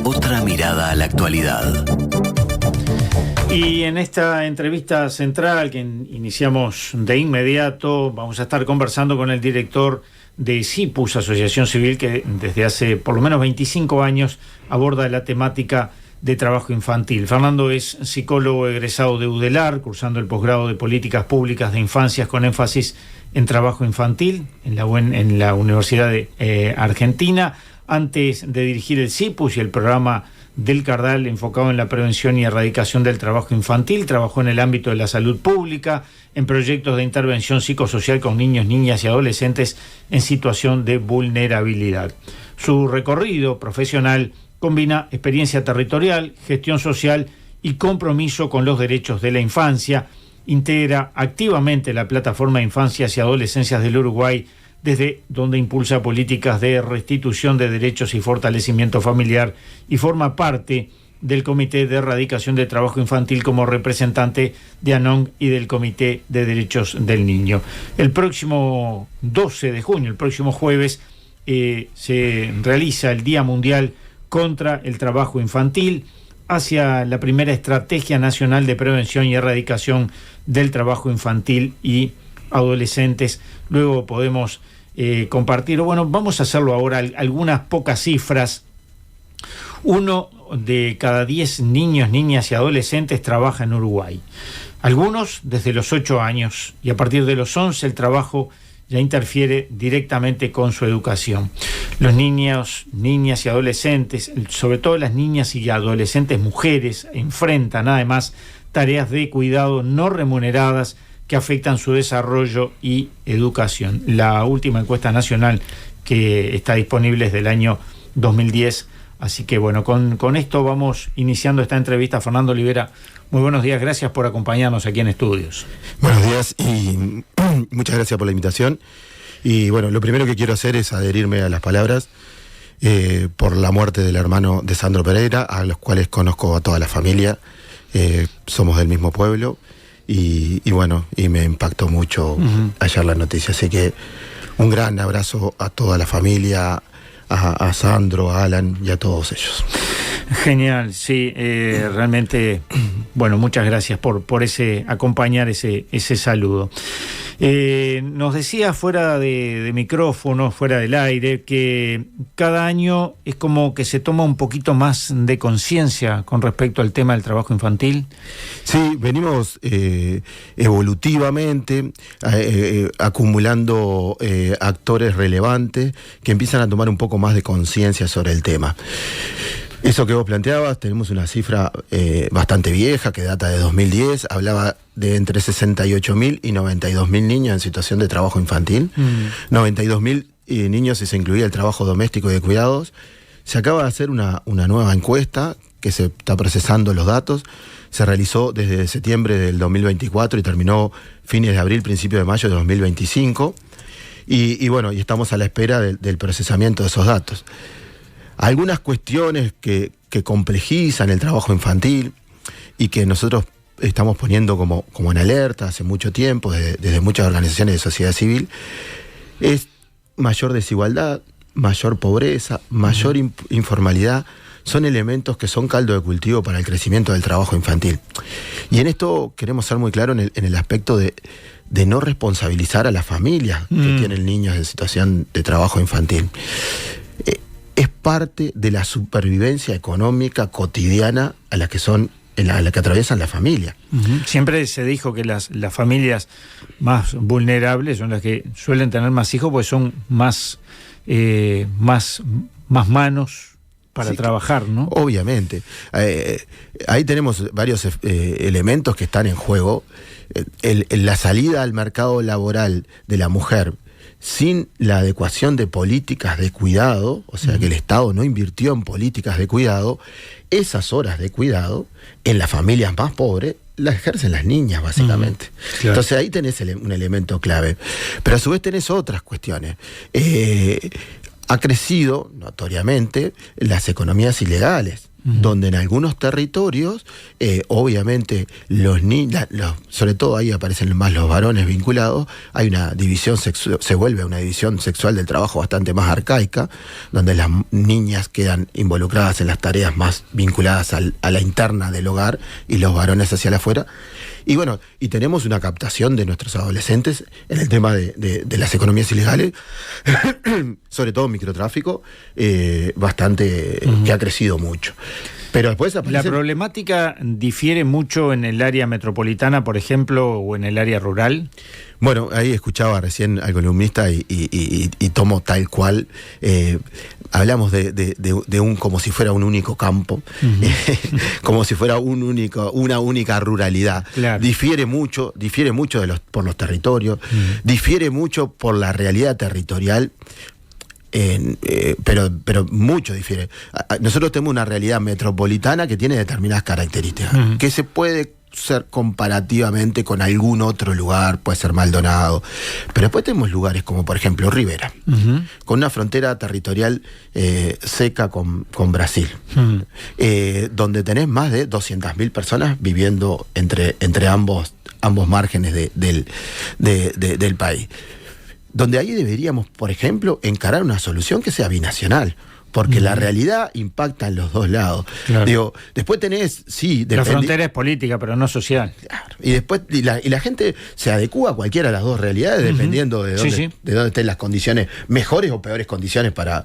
Otra mirada a la actualidad. Y en esta entrevista central que iniciamos de inmediato, vamos a estar conversando con el director de CIPUS, Asociación Civil, que desde hace por lo menos 25 años aborda la temática de trabajo infantil. Fernando es psicólogo egresado de UDELAR, cursando el posgrado de Políticas Públicas de Infancias con énfasis en trabajo infantil en la Universidad de Argentina. Antes de dirigir el CIPUS y el programa del Cardal enfocado en la prevención y erradicación del trabajo infantil, trabajó en el ámbito de la salud pública, en proyectos de intervención psicosocial con niños, niñas y adolescentes en situación de vulnerabilidad. Su recorrido profesional combina experiencia territorial, gestión social y compromiso con los derechos de la infancia. Integra activamente la plataforma Infancias y Adolescencias del Uruguay, desde donde impulsa políticas de restitución de derechos y fortalecimiento familiar, y forma parte del Comité de Erradicación de Trabajo Infantil como representante de ANONC y del Comité de Derechos del Niño. El próximo 12 de junio, el próximo jueves, se realiza el Día Mundial contra el Trabajo Infantil, hacia la primera Estrategia Nacional de Prevención y Erradicación del Trabajo Infantil y Adolescentes. Luego podemos compartir, bueno, vamos a hacerlo ahora, algunas pocas cifras. 1 de cada 10 niños, niñas y adolescentes trabaja en Uruguay. Algunos desde los 8 años, y a partir de los 11 el trabajo ya interfiere directamente con su educación. Los niños, niñas y adolescentes, sobre todo las niñas y adolescentes mujeres, enfrentan además tareas de cuidado no remuneradas que afectan su desarrollo y educación. La última encuesta nacional que está disponible es del año 2010. Así que bueno, con esto vamos iniciando esta entrevista. Fernando Olivera, muy buenos días, gracias por acompañarnos aquí en Estudios. Buenos días y muchas gracias por la invitación. Y bueno, lo primero que quiero hacer es adherirme a las palabras por la muerte del hermano de Sandro Pereira, a los cuales conozco a toda la familia, somos del mismo pueblo. Y bueno, y me impactó mucho ayer la noticia, así que un gran abrazo a toda la familia, a Sandro, a Alan y a todos ellos. Genial, sí, realmente, bueno, muchas gracias por acompañar ese saludo. Nos decía fuera de micrófono, fuera del aire, que cada año es como que se toma un poquito más de conciencia con respecto al tema del trabajo infantil. Sí, venimos evolutivamente acumulando actores relevantes que empiezan a tomar un poco más de conciencia sobre el tema. Eso que vos planteabas, tenemos una cifra bastante vieja que data de 2010, hablaba de entre 68.000 y 92.000 niños en situación de trabajo infantil, 92.000 niños si se incluía el trabajo doméstico y de cuidados. Se acaba de hacer una nueva encuesta que se está procesando los datos, se realizó desde septiembre del 2024 y terminó fines de abril, principios de mayo de 2025, y bueno, y estamos a la espera del procesamiento de esos datos. Algunas cuestiones que complejizan el trabajo infantil y que nosotros estamos poniendo como en alerta hace mucho tiempo, desde muchas organizaciones de sociedad civil, es mayor desigualdad, mayor pobreza, mayor informalidad. Son elementos que son caldo de cultivo para el crecimiento del trabajo infantil. Y en esto queremos ser muy claros en el aspecto de no responsabilizar a las familias que tienen niños en situación de trabajo infantil. Es parte de la supervivencia económica cotidiana a la que atraviesan las familias. Siempre se dijo que las familias más vulnerables son las que suelen tener más hijos, porque son más manos para trabajar, ¿no? Obviamente. Ahí tenemos varios elementos que están en juego. La salida al mercado laboral de la mujer sin la adecuación de políticas de cuidado, o sea que el Estado no invirtió en políticas de cuidado, esas horas de cuidado en las familias más pobres las ejercen las niñas, básicamente. Claro. Entonces ahí tenés un elemento clave. Pero a su vez tenés otras cuestiones. Ha crecido notoriamente las economías ilegales. donde en algunos territorios, obviamente, sobre todo ahí aparecen más los varones vinculados, hay una división se vuelve una división sexual del trabajo bastante más arcaica, donde las niñas quedan involucradas en las tareas más vinculadas a la interna del hogar y los varones hacia afuera. Y bueno, y tenemos una captación de nuestros adolescentes en el tema de las economías ilegales, sobre todo microtráfico, bastante, que ha crecido mucho. Pero después ¿La problemática difiere mucho en el área metropolitana, por ejemplo, o en el área rural? Bueno, ahí escuchaba recién al columnista y tomo tal cual. Hablamos de un como si fuera un único campo, como si fuera una única ruralidad. Claro. Difiere mucho por los territorios, difiere mucho por la realidad territorial. Pero mucho difiere. Nosotros tenemos una realidad metropolitana que tiene determinadas características, que se puede ser comparativamente con algún otro lugar, puede ser Maldonado, pero después tenemos lugares como por ejemplo Rivera, con una frontera territorial seca con Brasil, donde tenés más de 200.000 personas viviendo entre ambos márgenes del país. Donde ahí deberíamos, por ejemplo, encarar una solución que sea binacional, porque la realidad impacta en los dos lados. Claro. Digo, después tenés, sí... La frontera es política, pero no social. Claro. Y después la gente se adecúa a cualquiera de las dos realidades, dependiendo de dónde estén las condiciones, mejores o peores condiciones para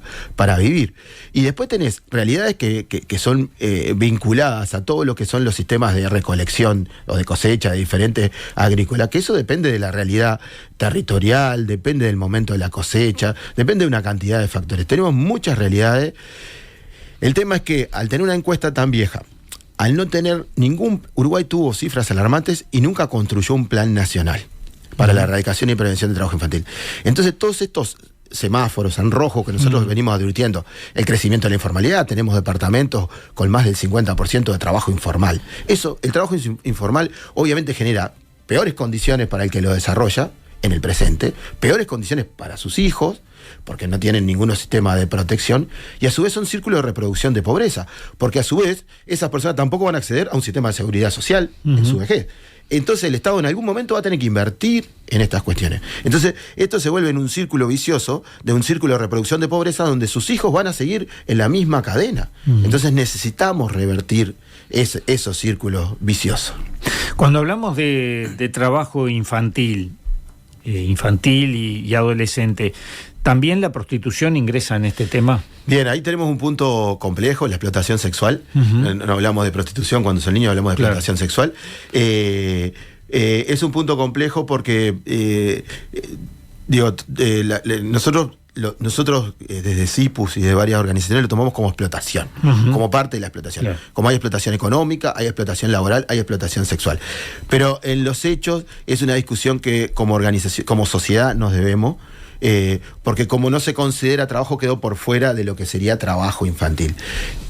vivir. Y después tenés realidades que son vinculadas a todo lo que son los sistemas de recolección o de cosecha de diferentes agrícolas, que eso depende de la realidad territorial, depende del momento de la cosecha, depende de una cantidad de factores. Tenemos muchas realidades. El tema es que al tener una encuesta tan vieja, al no tener Uruguay tuvo cifras alarmantes y nunca construyó un plan nacional para la erradicación y prevención del trabajo infantil. Entonces todos estos semáforos en rojo que nosotros venimos advirtiendo, el crecimiento de la informalidad, tenemos departamentos con más del 50% de trabajo informal. El trabajo informal obviamente genera peores condiciones para el que lo desarrolla en el presente, peores condiciones para sus hijos, porque no tienen ningún sistema de protección, y a su vez son círculos de reproducción de pobreza, porque a su vez esas personas tampoco van a acceder a un sistema de seguridad social en su vejez. Entonces el Estado en algún momento va a tener que invertir en estas cuestiones. Entonces esto se vuelve en un círculo vicioso, de un círculo de reproducción de pobreza, donde sus hijos van a seguir en la misma cadena. Entonces necesitamos revertir esos círculos viciosos. Cuando hablamos de trabajo infantil y adolescente, ¿también la prostitución ingresa en este tema? Bien, ahí tenemos un punto complejo, la explotación sexual. No hablamos de prostitución cuando son niños, hablamos de explotación sexual. Es un punto complejo porque, nosotros desde CIPUS y de varias organizaciones lo tomamos como explotación, como parte de la explotación. Claro. Como hay explotación económica, hay explotación laboral, hay explotación sexual. Pero en los hechos es una discusión que como organización, como sociedad nos debemos, porque como no se considera trabajo, quedó por fuera de lo que sería trabajo infantil.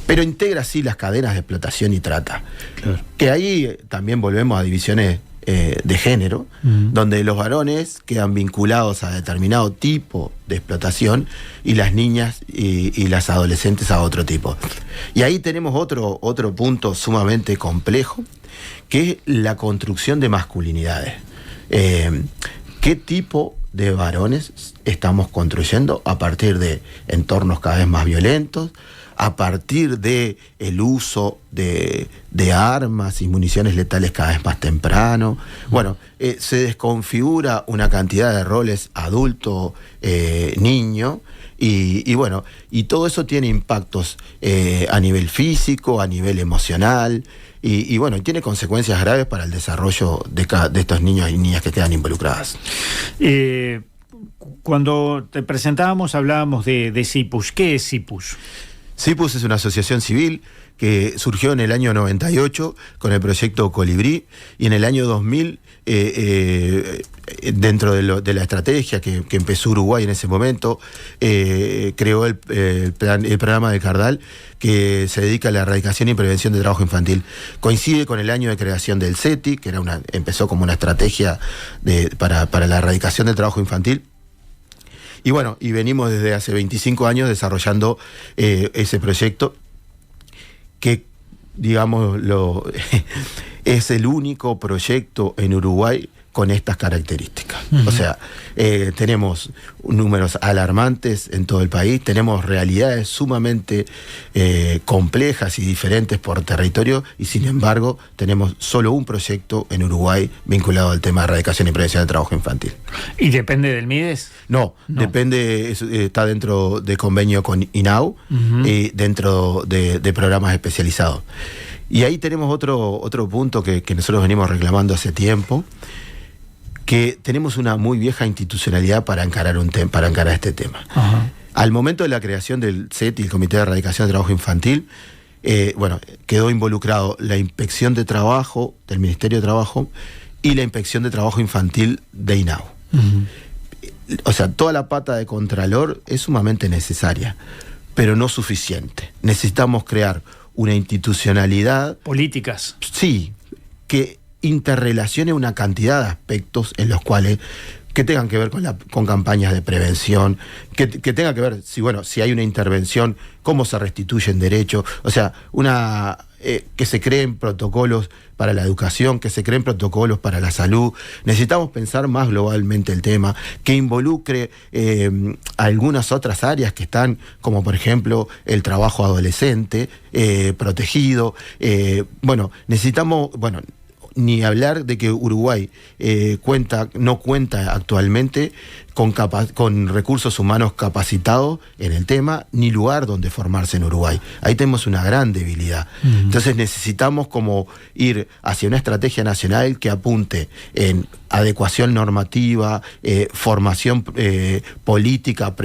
Pero integra sí las cadenas de explotación y trata. Claro. Que ahí también volvemos a divisiones de género, donde los varones quedan vinculados a determinado tipo de explotación y las niñas y las adolescentes a otro tipo. Y ahí tenemos otro punto sumamente complejo, que es la construcción de masculinidades. ¿Qué tipo de varones estamos construyendo a partir de entornos cada vez más violentos, a partir de el uso de armas y municiones letales cada vez más temprano? Bueno, se desconfigura una cantidad de roles adulto, niño, y bueno, y todo eso tiene impactos a nivel físico, a nivel emocional, y bueno, tiene consecuencias graves para el desarrollo de estos niños y niñas que quedan involucradas. Cuando te presentábamos hablábamos de CIPUS. ¿Qué es CIPUS? CIPUS es una asociación civil que surgió en el año 98 con el proyecto Colibrí, y en el año 2000, dentro de la estrategia que empezó Uruguay en ese momento, creó el programa de Cardal, que se dedica a la erradicación y prevención de trabajo infantil. Coincide con el año de creación del CETI, que empezó como una estrategia para la erradicación del trabajo infantil. Y bueno, venimos desde hace 25 años desarrollando ese proyecto, que, digamos, es el único proyecto en Uruguay con estas características. O sea, tenemos números alarmantes en todo el país, tenemos realidades sumamente complejas y diferentes por territorio, y sin embargo tenemos solo un proyecto en Uruguay vinculado al tema de erradicación y prevención del trabajo infantil. ¿Y depende del MIDES? No. Depende, está dentro de convenio con INAU, dentro de programas especializados. Y ahí tenemos otro punto que nosotros venimos reclamando hace tiempo, que tenemos una muy vieja institucionalidad para encarar este tema. Ajá. Al momento de la creación del CET y el Comité de Erradicación del Trabajo Infantil, quedó involucrado la Inspección de Trabajo del Ministerio de Trabajo y la Inspección de Trabajo Infantil de INAU. O sea, toda la pata de Contralor es sumamente necesaria, pero no suficiente. Necesitamos crear una institucionalidad... Políticas. Sí, que interrelacione una cantidad de aspectos en los cuales que tengan que ver con campañas de prevención, que tenga que ver si hay una intervención, cómo se restituyen derechos, o sea, que se creen protocolos para la educación, que se creen protocolos para la salud. Necesitamos pensar más globalmente el tema, que involucre algunas otras áreas que están, como por ejemplo el trabajo adolescente, protegido. Necesitamos, ni hablar de que Uruguay no cuenta actualmente con recursos humanos capacitados en el tema, ni lugar donde formarse en Uruguay. Ahí tenemos una gran debilidad. Entonces necesitamos como ir hacia una estrategia nacional que apunte en adecuación normativa, formación política,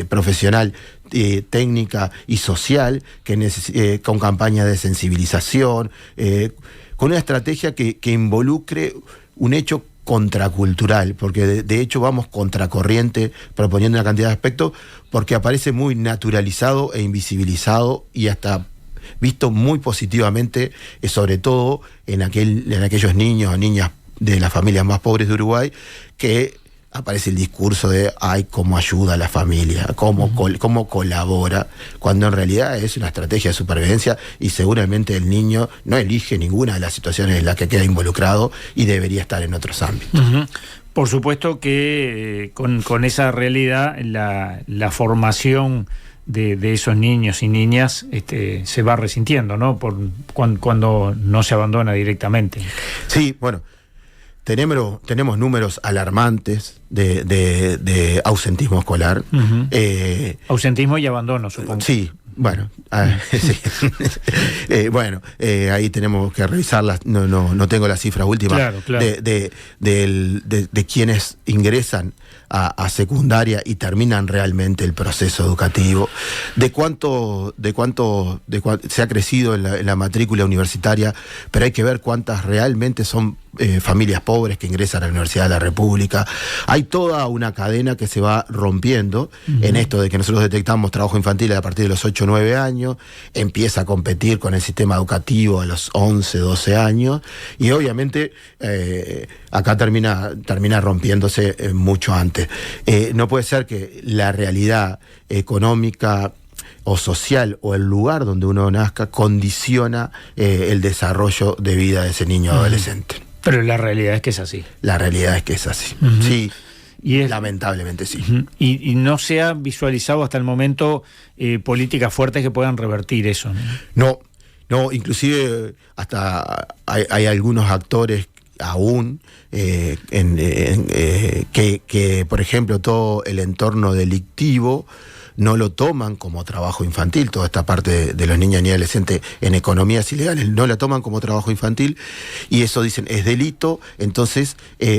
profesional, técnica y social, con campañas de sensibilización, con una estrategia que involucre un hecho contracultural, porque de hecho vamos contracorriente proponiendo una cantidad de aspectos, porque aparece muy naturalizado e invisibilizado y hasta visto muy positivamente, sobre todo en aquellos niños o niñas de las familias más pobres de Uruguay, que aparece el discurso de cómo ayuda a la familia, cómo colabora, cuando en realidad es una estrategia de supervivencia y seguramente el niño no elige ninguna de las situaciones en las que queda involucrado y debería estar en otros ámbitos. Por supuesto que con esa realidad la formación de esos niños y niñas se va resintiendo, ¿no? Cuando no se abandona directamente. Sí, tenemos números alarmantes de ausentismo escolar. Ausentismo y abandono, supongo. Sí, ahí tenemos que revisarlas. No tengo las cifras últimas. Claro. De quienes ingresan a secundaria y terminan realmente el proceso educativo, de cuánto se ha crecido en la matrícula universitaria, pero hay que ver cuántas realmente son familias pobres que ingresan a la Universidad de la República. Hay toda una cadena que se va rompiendo en esto de que nosotros detectamos trabajo infantil a partir de los 8 o 9 años, empieza a competir con el sistema educativo a los 11, 12 años, y obviamente acá termina rompiéndose mucho antes. No puede ser que la realidad económica o social o el lugar donde uno nazca condiciona el desarrollo de vida de ese niño adolescente. Pero la realidad es que es así. La realidad es que es así, sí. Lamentablemente sí. Y no se ha visualizado hasta el momento políticas fuertes que puedan revertir eso, ¿no? No, inclusive hasta hay algunos actores aún que, por ejemplo, todo el entorno delictivo no lo toman como trabajo infantil. Toda esta parte de los niños y adolescentes en economías ilegales no la toman como trabajo infantil, y eso dicen es delito, entonces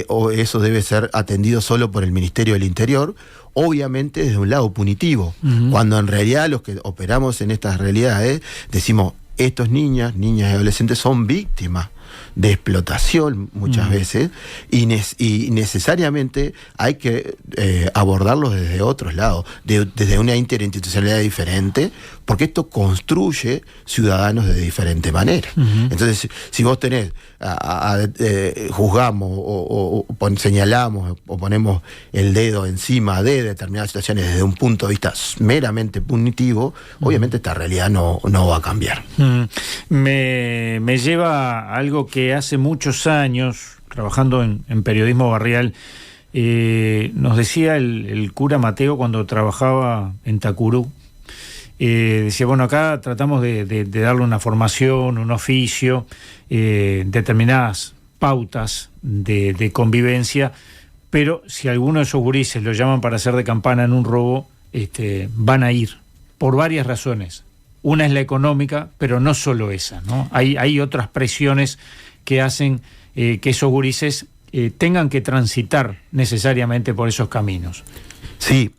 o eso debe ser atendido solo por el Ministerio del Interior, obviamente desde un lado punitivo, cuando en realidad los que operamos en estas realidades decimos estos niñas y adolescentes son víctimas de explotación muchas veces, y necesariamente hay que abordarlos desde otros lados, desde una interinstitucionalidad diferente, porque esto construye ciudadanos de diferente manera. Entonces, si vos tenés, juzgamos o señalamos o ponemos el dedo encima de determinadas situaciones desde un punto de vista meramente punitivo, obviamente esta realidad no va a cambiar. Me lleva a algo que hace muchos años, trabajando en periodismo barrial, nos decía el cura Mateo cuando trabajaba en Tacurú. Decía, bueno, acá tratamos de darle una formación, un oficio, determinadas pautas de convivencia, pero si alguno de esos gurises lo llaman para hacer de campana en un robo, van a ir, por varias razones. Una es la económica, pero no solo esa, ¿no? Hay otras presiones que hacen que esos gurises tengan que transitar necesariamente por esos caminos. Sí.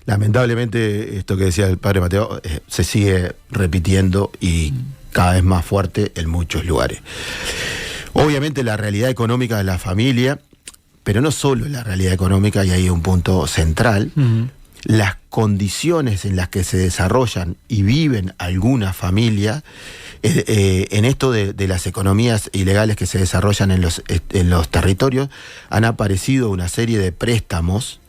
Lamentablemente, esto que decía el padre Mateo se sigue repitiendo y cada vez más fuerte en muchos lugares. Obviamente la realidad económica de la familia, pero no solo la realidad económica, y ahí hay un punto central, las condiciones en las que se desarrollan y viven algunas familias, en esto de las economías ilegales que se desarrollan en los territorios, han aparecido una serie de préstamos,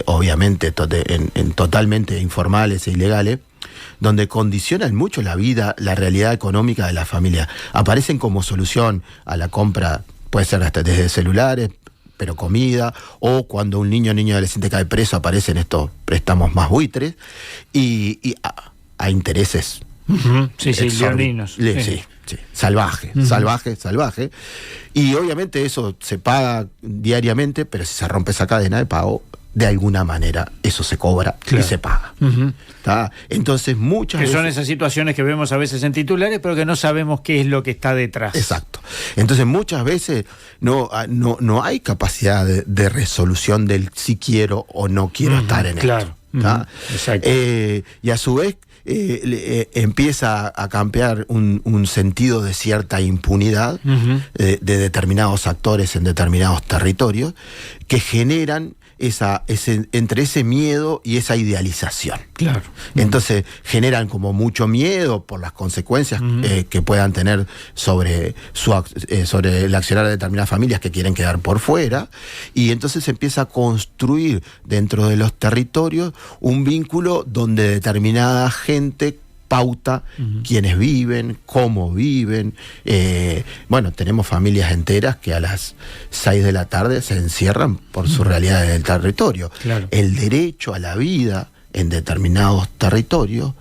obviamente totalmente informales e ilegales, donde condicionan mucho la vida, la realidad económica de la familia. Aparecen como solución a la compra, puede ser hasta desde celulares, pero comida, o cuando un niño o niña adolescente cae preso, aparecen estos préstamos más buitres, y a intereses. Sí, leoninos. Sí, salvaje. Y obviamente eso se paga diariamente, pero si se rompe esa cadena de pago, de alguna manera eso se cobra y se paga. Entonces muchas veces... son esas situaciones que vemos a veces en titulares, pero que no sabemos qué es lo que está detrás. Exacto. Entonces muchas veces no hay capacidad de resolución del si quiero o no quiero estar en esto. Exacto. Y a su vez empieza a campear un sentido de cierta impunidad de determinados actores en determinados territorios que generan entre ese miedo y esa idealización. Claro. Entonces generan como mucho miedo por las consecuencias que puedan tener sobre el accionar de determinadas familias que quieren quedar por fuera, y entonces se empieza a construir dentro de los territorios un vínculo donde determinada gente pauta quiénes viven, cómo viven. Bueno, tenemos familias enteras que a las 6 de la tarde se encierran por su realidad en el territorio. Claro. El derecho a la vida en determinados territorios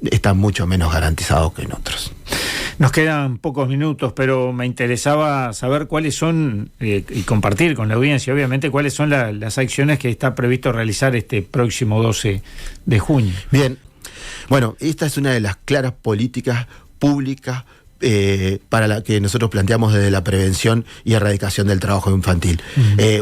está mucho menos garantizado que en otros. Nos quedan pocos minutos, pero me interesaba saber cuáles son, y compartir con la audiencia, obviamente, cuáles son las acciones que está previsto realizar este próximo 12 de junio. Bien. Bueno, esta es una de las claras políticas públicas para la que nosotros planteamos desde la prevención y erradicación del trabajo infantil.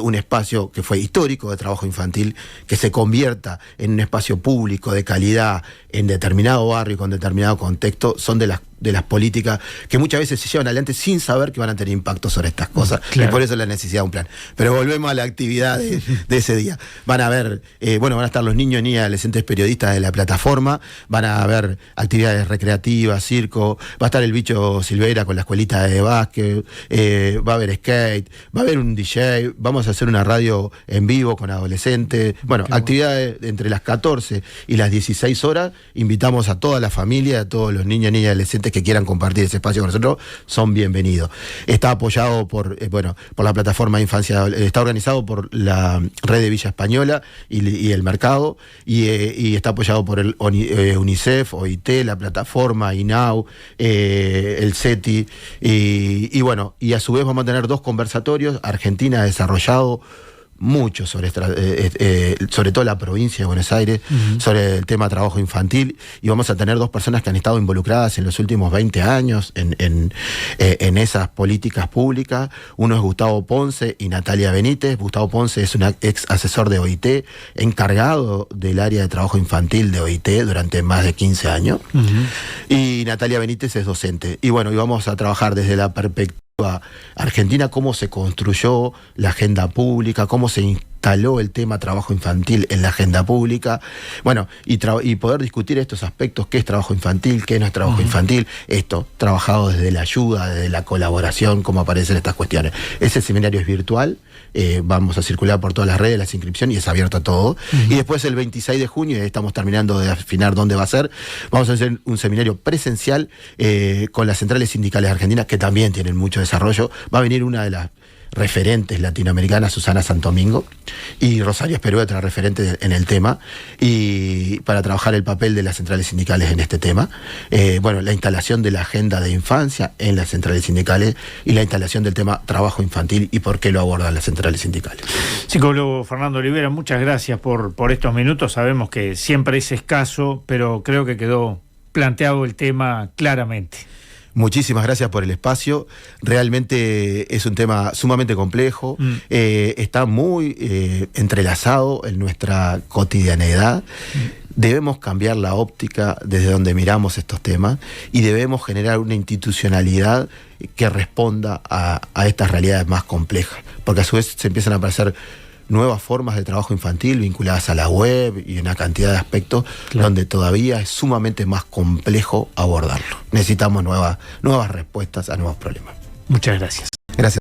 Un espacio que fue histórico de trabajo infantil, que se convierta en un espacio público de calidad en determinado barrio y con determinado contexto, son de las políticas que muchas veces se llevan adelante sin saber que van a tener impacto sobre estas cosas. Claro. Y por eso la necesidad de un plan. Pero volvemos a la actividad de ese día. Van a haber, van a estar los niños, niñas, adolescentes periodistas de la plataforma, van a haber actividades recreativas, circo, va a estar el bicho Silveira con la escuelita de básquet, va a haber skate, va a haber un DJ, vamos a hacer una radio en vivo con adolescentes. Bueno, actividades entre las 14 y las 16 horas. Invitamos a toda la familia, a todos los niños, niñas, adolescentes que quieran compartir ese espacio con nosotros, son bienvenidos. Está apoyado por la plataforma de infancia, está organizado por la red de Villa Española y el mercado, y está apoyado por el UNICEF, OIT, la plataforma, INAU, el CETI, y a su vez vamos a tener 2 conversatorios. Argentina ha desarrollado mucho sobre todo la provincia de Buenos Aires, sobre el tema trabajo infantil, y vamos a tener 2 personas que han estado involucradas en los últimos 20 años en esas políticas públicas. Uno es Gustavo Ponce y Natalia Benítez. Gustavo Ponce es un ex asesor de OIT, encargado del área de trabajo infantil de OIT durante más de 15 años, y Natalia Benítez es docente. Y bueno, y vamos a trabajar desde la perspectiva argentina, cómo se construyó la agenda pública, cómo se instaló el tema trabajo infantil en la agenda pública, bueno, y poder discutir estos aspectos: qué es trabajo infantil, qué no es trabajo infantil, esto trabajado desde la ayuda, desde la colaboración, cómo aparecen estas cuestiones. Ese seminario es virtual, vamos a circular por todas las redes, las inscripciones, y es abierto a todo. Y después el 26 de junio, estamos terminando de afinar dónde va a ser, vamos a hacer un seminario presencial con las centrales sindicales argentinas, que también tienen mucho desarrollo. Va a venir una de las referentes latinoamericanas, Susana Santomingo, y Rosario Esperú, otra referente en el tema, y para trabajar el papel de las centrales sindicales en este tema. Bueno, la instalación de la agenda de infancia en las centrales sindicales y la instalación del tema trabajo infantil y por qué lo abordan las centrales sindicales. Psicólogo Fernando Olivera, muchas gracias por estos minutos. Sabemos que siempre es escaso, pero creo que quedó planteado el tema claramente. Muchísimas gracias por el espacio. Realmente es un tema sumamente complejo, está muy entrelazado en nuestra cotidianeidad. Debemos cambiar la óptica desde donde miramos estos temas y debemos generar una institucionalidad que responda a estas realidades más complejas, porque a su vez se empiezan a aparecer nuevas formas de trabajo infantil vinculadas a la web y una cantidad de aspectos donde todavía es sumamente más complejo abordarlo. Necesitamos nuevas respuestas a nuevos problemas. Muchas gracias.